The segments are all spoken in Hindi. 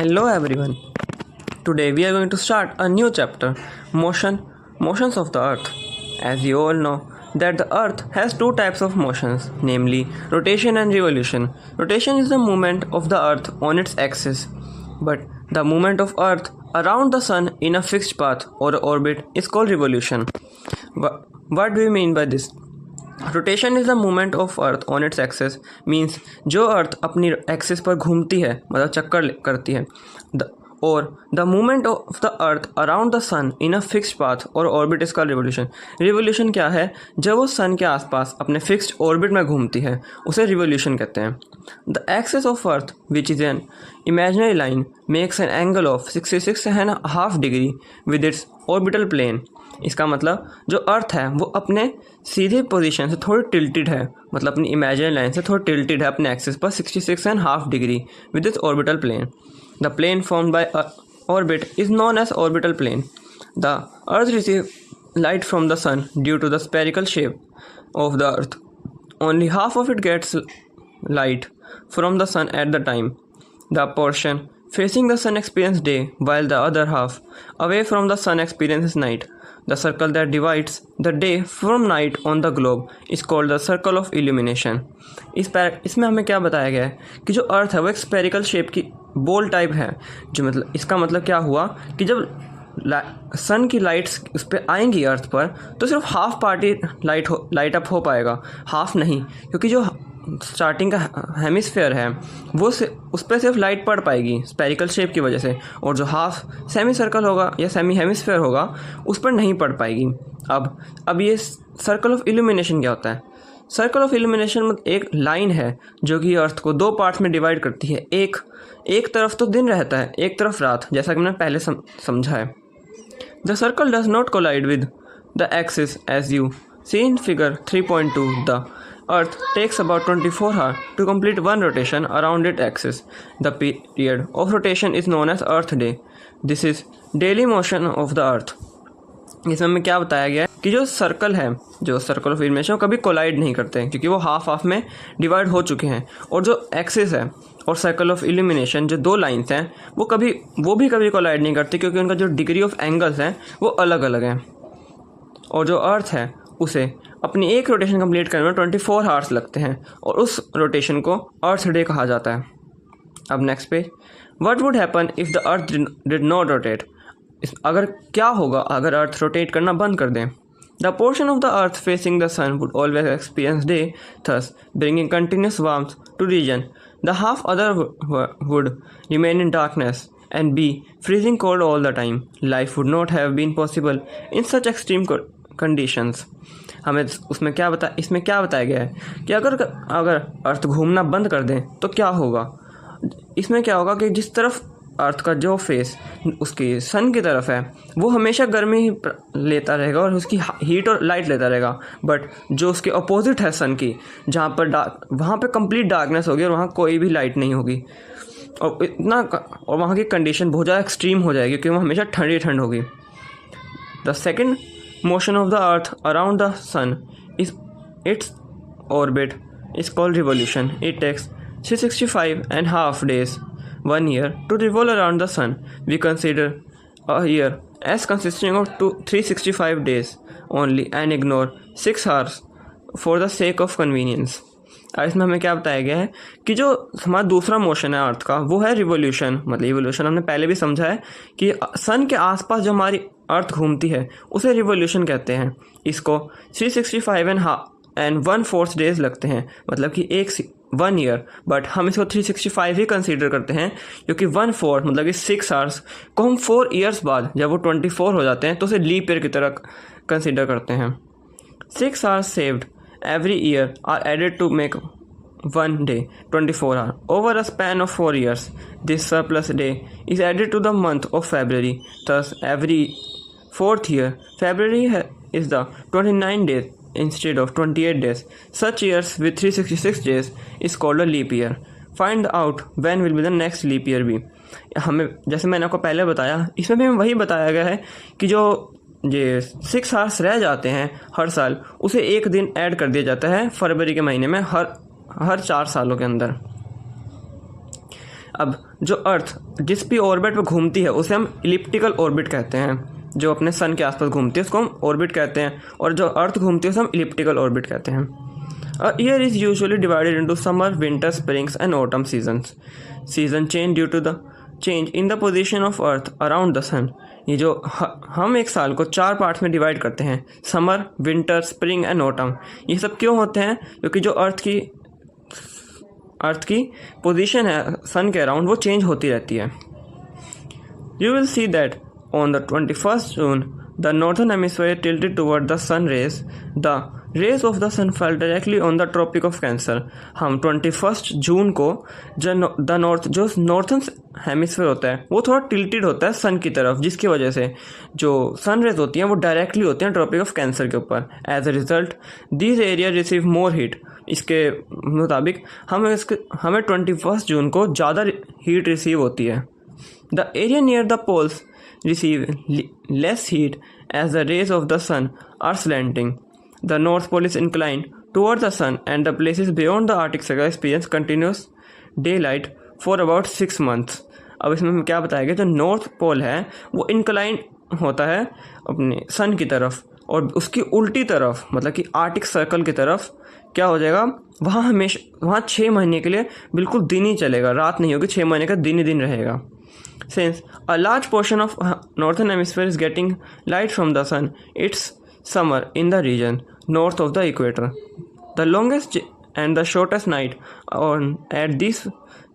Hello everyone. Today we are going to start a new chapter, motions of the earth. As you all know that the earth has two types of motions, namely rotation and revolution. Rotation is the movement of the earth on its axis, but the movement of earth around the sun in a fixed path or orbit is called revolution. What do we mean by this? Rotation is the movement of earth on its axis means जो अर्थ अपनी एक्सिस पर घूमती है मतलब चक्कर करती है और the movement of the earth around the sun in a fixed path और orbit is called revolution. Revolution क्या है? जब वो सन के आसपास अपने फिक्स्ड ऑर्बिट में घूमती है उसे रिवोल्यूशन कहते हैं। The axis of earth which is an imaginary line makes an angle of 66.5 degree with its orbital plane. इसका मतलब जो अर्थ है वो अपने सीधे पोजीशन से थोड़ी टिल्टेड है, मतलब अपनी इमेजिनरी लाइन से थोड़ी टिल्टेड है अपने एक्सिस पर 66.5 degree with its orbital plane. The plane formed by orbit is known as orbital plane. The earth receive light from the sun due to the spherical shape of the earth. Only half of it gets light from the sun at the time the portion facing the sun experiences day while the other half away from the sun experiences night. The circle that divides the day from night on the globe is called the circle of illumination. इसमें हमें क्या बताया गया है कि जो अर्थ है वो एक स्पेरिकल शेप की बॉल टाइप है। जो मतलब इसका मतलब क्या हुआ कि जब सन की लाइट्स उस पर आएंगी अर्थ पर तो सिर्फ हाफ पार्ट ही लाइट अप हो पाएगा, हाफ नहीं, क्योंकि जो स्टार्टिंग का हेमिस्फेयर है वो उस पर सिर्फ लाइट पड़ पाएगी स्पेरिकल शेप की वजह से, और जो हाफ सेमी सर्कल होगा या सेमी हेमिस्फेयर होगा उस पर नहीं पड़ पाएगी। अब ये सर्कल ऑफ इल्यूमिनेशन क्या होता है? सर्कल ऑफ इल्यूमिनेशन एक लाइन है जो कि अर्थ को दो पार्ट्स में डिवाइड करती है। एक तरफ तो दिन रहता है, एक तरफ रात, जैसा कि मैंने पहले समझा है। The circle does not collide with the axis as you see in figure 3.2। द Earth takes about 24 hours to complete one rotation around its axis. The period of rotation is known as Earth Day. This is daily motion of the Earth. इसमें हमें क्या बताया गया है कि जो सर्कल है, जो सर्कल ऑफ इल्यूमिनेशन, कभी कोलाइड नहीं करते हैं क्योंकि वो हाफ में डिवाइड हो चुके हैं, और जो एक्सिस है और सर्कल ऑफ इल्यूमिनेशन जो दो लाइन्स हैं वो भी कभी कोलाइड नहीं करते क्योंकि उनका जो डिग्री ऑफ एंगल्स हैं वो अलग अलग हैं। और जो अर्थ है उसे अपनी एक रोटेशन कंप्लीट करने में 24 आवर्स लगते हैं और उस रोटेशन को अर्थ डे कहा जाता है। अब next page, what would happen if the earth did not rotate. अगर क्या होगा अगर अर्थ रोटेट करना बंद कर दें? The portion of the earth facing the sun would always experience day thus bringing continuous warmth to region. The half other would remain in darkness and be freezing cold all the time. Life would not have been possible in such extreme conditions. हमें इसमें क्या बताया गया है कि अगर अर्थ घूमना बंद कर दें तो क्या होगा। इसमें क्या होगा कि जिस तरफ अर्थ का जो फेस उसकी सन की तरफ है वो हमेशा गर्मी ही लेता रहेगा और उसकी हीट और लाइट लेता रहेगा, बट जो उसके अपोजिट है सन की, जहाँ पर वहाँ पे कंप्लीट डार्कनेस होगी और वहाँ कोई भी लाइट नहीं होगी, और वहाँ की कंडीशन बहुत ज़्यादा एक्सट्रीम हो जाएगी क्योंकि वहाँ हमेशा ठंड होगी। The second motion of the earth around the sun is its orbit is called revolution. It takes 365.5 days, 1 year, to revolve around the sun. We consider a year as consisting of 365 days only and ignore 6 hours for the sake of convenience. इसमें हमें क्या बताया गया है कि जो हमारा दूसरा मोशन है अर्थ का वो है रिवोल्यूशन। मतलब रिवोल्यूशन हमने पहले भी समझा है कि सन के आसपास जो हमारी अर्थ घूमती है उसे रिवोल्यूशन कहते हैं। इसको 365.1/4 डेज लगते हैं, मतलब कि 1 ईयर, बट हम इसको 365 ही कंसीडर करते हैं क्योंकि 1/4 मतलब कि 6 आवर्स को हम 4 ईयर्स बाद जब वो 24 हो जाते हैं तो उसे लीप ईयर की तरह कंसीडर करते हैं। 6 hours saved every year are added to make one day 24 hours. Over a span of 4 years, this surplus day is added to the month of February. Thus, every 4th year, February is the 29 days instead of 28 days. Such years with 366 days is called a leap year. Find out when will be the next leap year be. हमें जैसे मैंने आपको पहले बताया, इसमें भी वही बताया गया है कि जो ये 6 आवर्स रह जाते हैं हर साल उसे एक दिन ऐड कर दिया जाता है फरवरी के महीने में हर 4 सालों के अंदर। अब जो अर्थ जिस भी ऑर्बिट पर घूमती है उसे हम इलिप्टिकल ऑर्बिट कहते हैं। जो अपने सन के आसपास घूमती है उसको हम ऑर्बिट कहते हैं, और जो अर्थ घूमती है उसे हम इलिप्टिकल ऑर्बिट कहते हैं। A year is usually divided into summer, winter, springs and autumn seasons. Season change due to the change in the position of earth around the sun. ये जो हम एक साल को 4 पार्ट्स में डिवाइड करते हैं, summer, winter, spring and autumn, ये सब क्यों होते हैं? क्योंकि जो अर्थ की पोजीशन है सन के अराउंड वो चेंज होती रहती है। You will see that on the 21st June, the northern hemisphere tilted toward the sun rays. The rays of the sun fell directly on the Tropic of Cancer. हम 21 जून को जो नॉर्थन हेमिस्फीयर होता है वो थोड़ा टिल्टेड होता है सन की तरफ, जिसकी वजह से जो सन रेज होती हैं वो डायरेक्टली होती हैं ट्रॉपिक ऑफ कैंसर के ऊपर। As a result this area receive more heat. इसके मुताबिक हमें 21 जून को ज़्यादा हीट रिसीव होती है। The area near the poles receive less heat as the rays of the sun are slanting. The North Pole is inclined toward the sun and the places beyond the Arctic Circle experience continuous daylight for about 6 months. अब इसमें हमें क्या बताया गया, जो नॉर्थ पोल है वो इंक्लाइन होता है अपने सन की तरफ, और उसकी उल्टी तरफ मतलब कि आर्टिक सर्कल की तरफ क्या हो जाएगा, वहाँ 6 महीने के लिए बिल्कुल दिन ही चलेगा, रात नहीं होगी, 6 महीने का दिन ही दिन रहेगा। Since a large portion of northern hemisphere is getting light from the sun, it's summer in the region north of the equator. The longest and the shortest night at these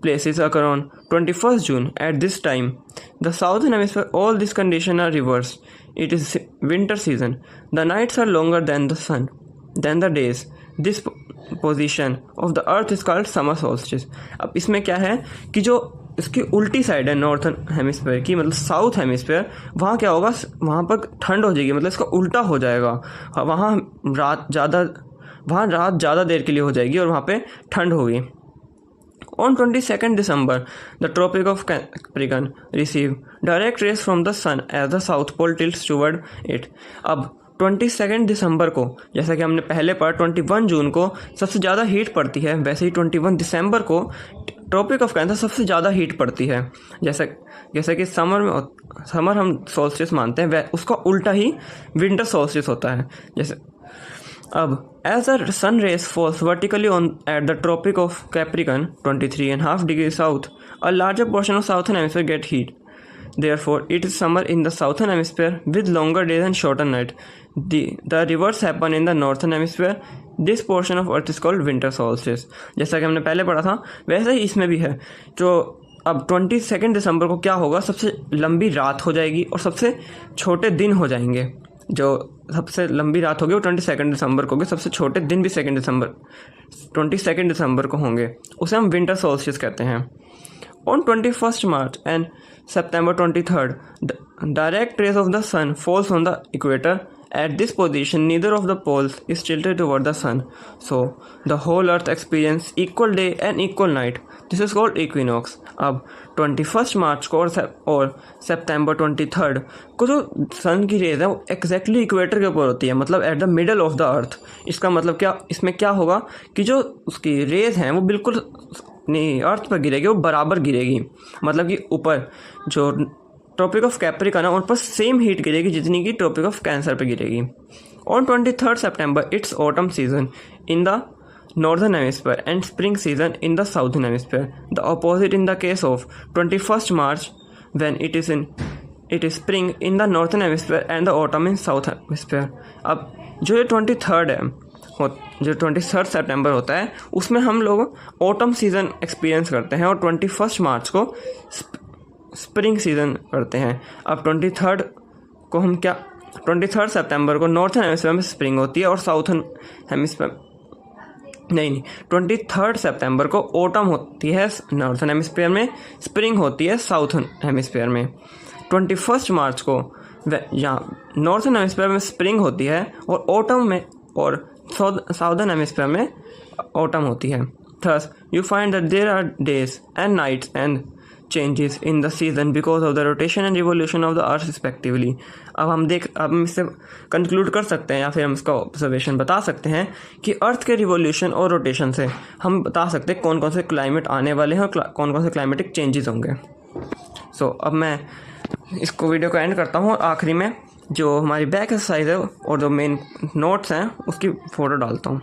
places occur on 21st June. At this time, the southern hemisphere, all these conditions are reversed. It is winter season. The nights are longer than the days. This position of the earth is called summer solstice. अब इसमें क्या है कि जो इसकी उल्टी साइड है नॉर्थन हेमिस्फीयर की, मतलब साउथ हेमिस्फीयर, वहाँ क्या होगा, वहाँ पर ठंड हो जाएगी, मतलब इसका उल्टा हो जाएगा। वहाँ रात ज़्यादा देर के लिए हो जाएगी और वहाँ पे ठंड होगी। On 22nd December, the Tropic of Capricorn receive direct rays from the sun as the South Pole tilts toward it. अब 22 दिसंबर को, जैसा कि हमने पहले पढ़ा, 21 जून को सबसे ज़्यादा हीट पड़ती है, वैसे ही 21 दिसंबर को ट्रॉपिक ऑफ कैंसर सबसे ज़्यादा हीट पड़ती है। जैसे कि समर हम सोल्स्टिस मानते हैं, उसका उल्टा ही विंटर सोल्स्टिस होता है। जैसे अब as the sun rays falls vertically on at the Tropic of Capricorn 23.5 degree south, a larger portion of southern hemisphere get heat. Therefore, it is summer in the southern hemisphere with longer days and shorter night. The reverse happen in the northern hemisphere. This portion of earth is called winter solstice. जैसा कि हमने पहले पढ़ा था वैसे ही इसमें भी है। जो अब 22 दिसंबर को क्या होगा, सबसे लंबी रात हो जाएगी और सबसे छोटे दिन हो जाएंगे। जो सबसे लंबी रात होगी वो 22 दिसंबर को होगी, सबसे छोटे दिन भी 22 दिसंबर को होंगे, उसे हम विंटर सोल्स्टिस कहते हैं। On 21st March and September 23rd, the direct rays of the sun falls on the equator. At this position, neither of the poles is tilted toward the sun, so the whole earth experiences equal day and equal night. This is called equinox. अब 21 मार्च को और September 23rd को जो सन की रेज है वो एग्जैक्टली इक्वेटर के ऊपर होती है, मतलब at the middle of the अर्थ। इसका मतलब क्या, इसमें क्या होगा कि जो उसकी रेज हैं वो बिल्कुल नहीं अर्थ पर गिरेगी, वो बराबर गिरेगी, मतलब कि ऊपर जो ट्रॉपिक ऑफ कैप्रिकॉर्न है उन पर सेम हीट गिरेगी जितनी कि ट्रॉपिक ऑफ कैंसर पे गिरेगी। On 23 September it's autumn season in the northern hemisphere and spring season in the southern hemisphere. The opposite in the case of 21st March when it is spring in the northern hemisphere and the autumn in south hemisphere. अब जो 23rd है, जो 23 सितंबर होता है उसमें हम लोग ऑटम सीज़न एक्सपीरियंस करते हैं और 21 मार्च को स्प्रिंग सीज़न करते हैं। अब 23 को हम क्या, 23 सितंबर को नॉर्थन हेमिस्फीयर में स्प्रिंग होती है और साउथर्न हेमिस्फीयर नहीं 23 सितंबर को ऑटम होती है नॉर्थन हेमिस्फीयर में, स्प्रिंग होती है साउथर्न हेमिस्फीयर में। 21 मार्च को यहाँ नॉर्थन हेमिस्फीयर में स्प्रिंग होती है और ऑटम में और साउथर्न हेमिस्फीयर में ऑटम होती है। Thus, you find that there are days and nights and changes in the season because of the rotation and revolution of the earth respectively. अब हम इससे कंक्लूड कर सकते हैं या फिर हम इसका ऑब्जर्वेशन बता सकते हैं कि अर्थ के रिवोल्यूशन और रोटेशन से हम बता सकते हैं कौन कौन से क्लाइमेट आने वाले हैं और कौन कौन से क्लाइमेटिक चेंजेस होंगे. सो अब मैं इसको वीडियो को एंड करता हूँ और आखिरी में जो हमारी बैक एक्सरसाइज है और जो मेन नोट्स हैं उसकी फ़ोटो डालता हूँ.